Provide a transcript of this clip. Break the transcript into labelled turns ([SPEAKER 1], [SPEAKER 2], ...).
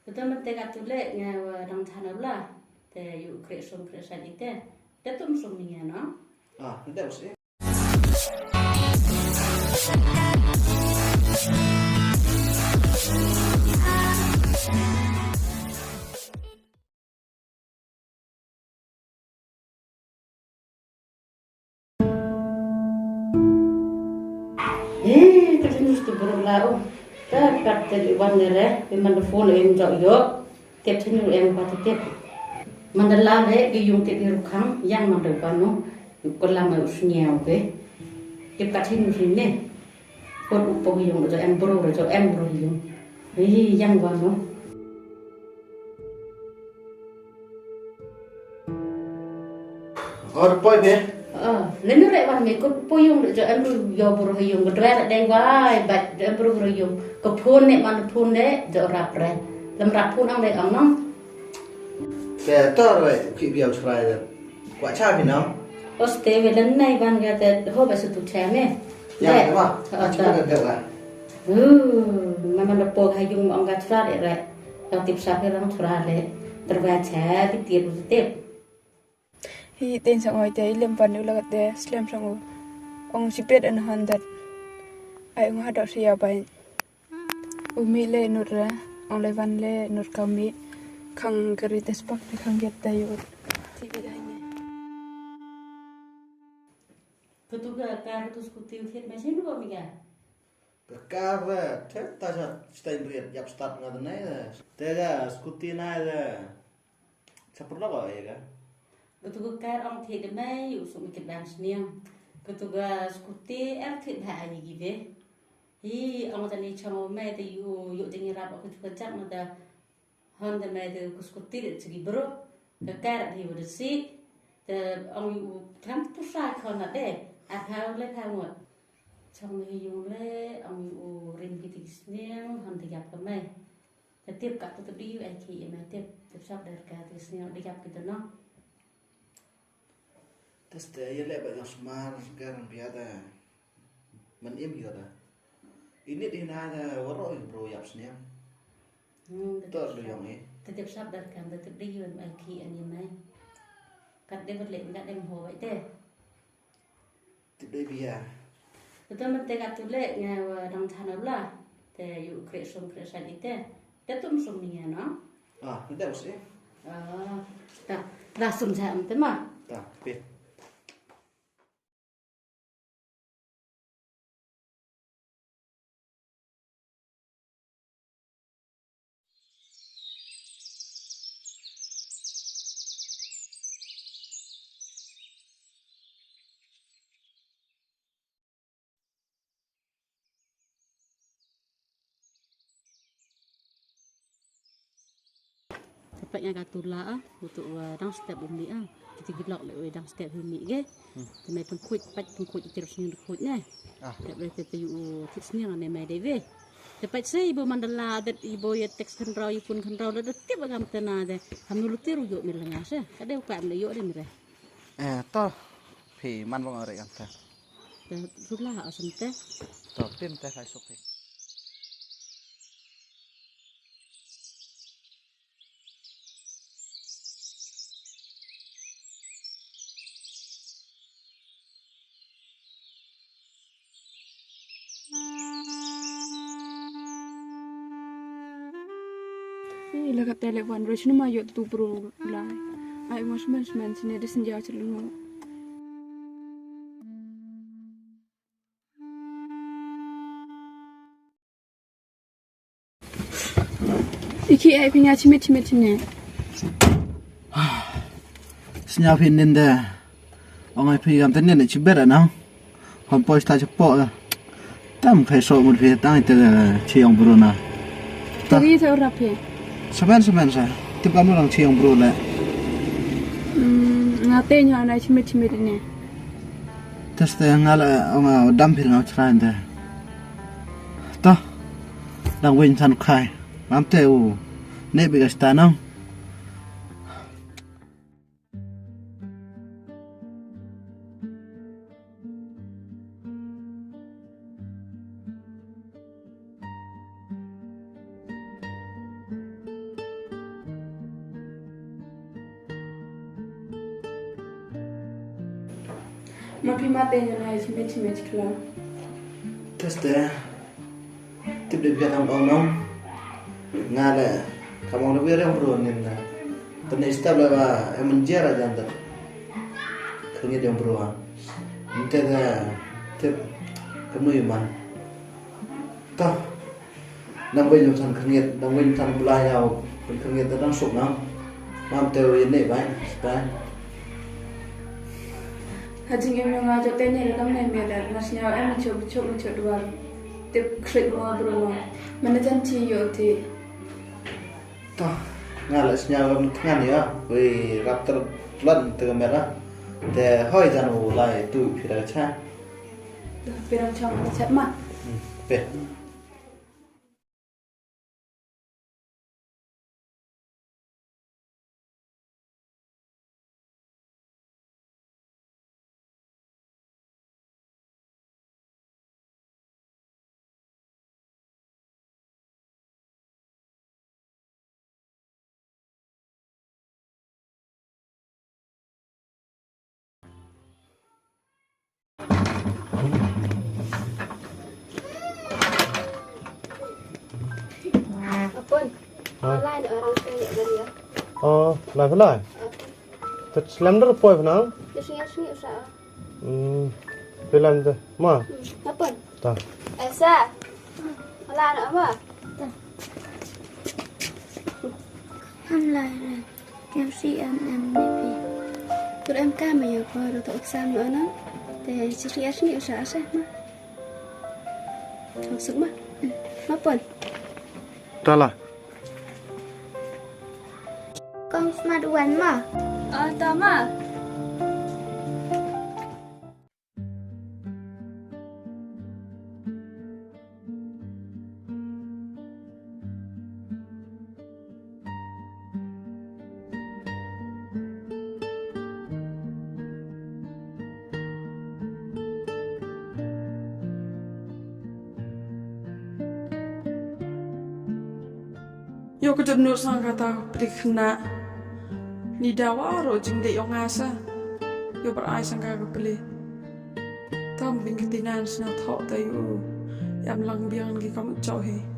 [SPEAKER 1] Betul mentega tule nga dang thanabla te yu kreation dite. Tetum suminya no.
[SPEAKER 2] Nanti harus ya.
[SPEAKER 1] Terus tu berlalu. Dapat dari bandara, di mana phone yang jauh, tiap sini yang patut tiap. Mandala le di yung tiap irukang, yang mandal panu, yukon lama usnya oke. Tiap kat sini, kot upo yung jo embro yung. Yang panu.
[SPEAKER 2] Poin ya.
[SPEAKER 1] Lalu rek wan me kot poyong jo embro yo bro yung, kedua deng wai, bat embro yung. Kepun nek mana pun nek jo rapre. Lem rapun ang dek ang nong.
[SPEAKER 2] Cái tao rồi khi biểu try rồi quả cha thì nó
[SPEAKER 1] Oste velan nai ban ga te ho ba su tu cha me.
[SPEAKER 2] ya đúng không chúng ta được à
[SPEAKER 1] Mama na po hayung ang ga tra de re. Tao tip sa ke rang tra le. Terbaca di tiap tiap.
[SPEAKER 3] Hi ten sang oi te lem pan ula te slam sang ong sipet an handat ai ong hada sia bai umi le nur ra ong le van le nur kami khang kari tes pak te khang get ta yu ti bi dai ne
[SPEAKER 1] Ketuga kar tu skuti thiet me sin ba mi ga.
[SPEAKER 2] cái thế ta sẽ stay biệt nhập start ngay từ này rồi thế là scooty này rồi sắp bắt đầu rồi cái
[SPEAKER 1] Ketuga kar ong thiet de mai yu su mi ke dan sniang. Ketuga skuti thiet ha ni gi ve. Hi ong tani chamo me te yu tingi rap aku tu cak na da Honda me te skuti de sigi bro. Ke kar di wo de si te ong yu tram tu sa khon na de. A phao le phao ngot. Trong mi yung le ong yu rin ki ti sniang Honda yap ka me. Te tiếp cả tu đi ai khi me tiếp sắp der ka ti sniang đi yap kita no.
[SPEAKER 2] terus dia ya lepas yang smart sekarang dia ada menim juga dah ini di nada warok bro yap seniam tuh lu yang ini
[SPEAKER 1] Te tiếp sắp der ka te đi yun ai khi anh em mai. Kat de vật lệnh đã đem hồ vậy te.
[SPEAKER 2] tiếp đây bia
[SPEAKER 1] Betul mentega tule nga dang thanabla te yu kreation dite. Tetum suminya no.
[SPEAKER 2] nanti harus ya
[SPEAKER 1] Da sum sa te ma.
[SPEAKER 2] tak pin
[SPEAKER 1] Cepatnya katula untuk dang step umi kita gilak le dang step umi ge. Temai pengkuit terus ni kuit ne. Tak boleh te yu tips ni ngane mai deve. Tepat saya ibu mandala dat ibu ya teks kan raw ipun kan raw dat tip agam tena de. Hamnu tiru yo milanga se. Kade ka am le yo de mire.
[SPEAKER 2] toh phi man bang orang kan ta
[SPEAKER 1] Te sula asam te.
[SPEAKER 2] toh pin teh kai sok phi
[SPEAKER 3] hi la ka tele wan ro shnu ma yo tu pro la ai mas man sine de senja chelun iki ai pinya chimit ne
[SPEAKER 2] senyap pin deh orang phi gam ten ne chibet à nào còn post ta chụp po tam khai so một phi tang te chiang bro na
[SPEAKER 3] tagi thau rape
[SPEAKER 2] seben sa tip kamu orang chiang bro le
[SPEAKER 3] ngate nya na chimit ne
[SPEAKER 2] terus te ngala orang dam phi ngau chran de toh đang win san khai mam te u ne bi ga sta nang
[SPEAKER 3] Mapi mate nya nai chimech kla.
[SPEAKER 2] Tes deh. Tip de biar ang nong. Ngale. Kamu lebih yang bro nin. Tene istabla ba menjara jantar. Kengit yang bro. Inte da tip kamu iman. Tah. Nang bay yung san kengit, nang bay yung san bulayaw. Kengit da nang sok nang. Mam teo ini bay. Bay.
[SPEAKER 3] Hajing em yang aja tanya lekam nem ya nasnya em coba dua tip krik mau bro mana janji yo ti
[SPEAKER 2] Tah, ngalah senyawa ngan ya, we raptor lan te kamera, te hoi janu lai tu phira cha.
[SPEAKER 3] pirang chong chat ma
[SPEAKER 2] Pe.
[SPEAKER 4] Apun, online orang kaya dari ya.
[SPEAKER 5] Lại vẫn lại. Thật làm rất là bồi phải không?
[SPEAKER 4] Biasanya usaha.
[SPEAKER 5] Phải làm gì? Mà.
[SPEAKER 4] Apun,
[SPEAKER 5] Ta.
[SPEAKER 4] Elsa, online apa?
[SPEAKER 6] Online rồi em si em này vì tụi em ca mà giờ coi rồi tụi exam nữa nó để chỉ sini usaha sih mah maksud mah apa
[SPEAKER 5] Ta là.
[SPEAKER 6] con smart one mà
[SPEAKER 3] tama yo ko jodno sang kata prikna ni dawa ro jing de yong asa yo ber ai sang ka beli tam bing ketinan sna tho ta yo yam lang biang gi kam chau he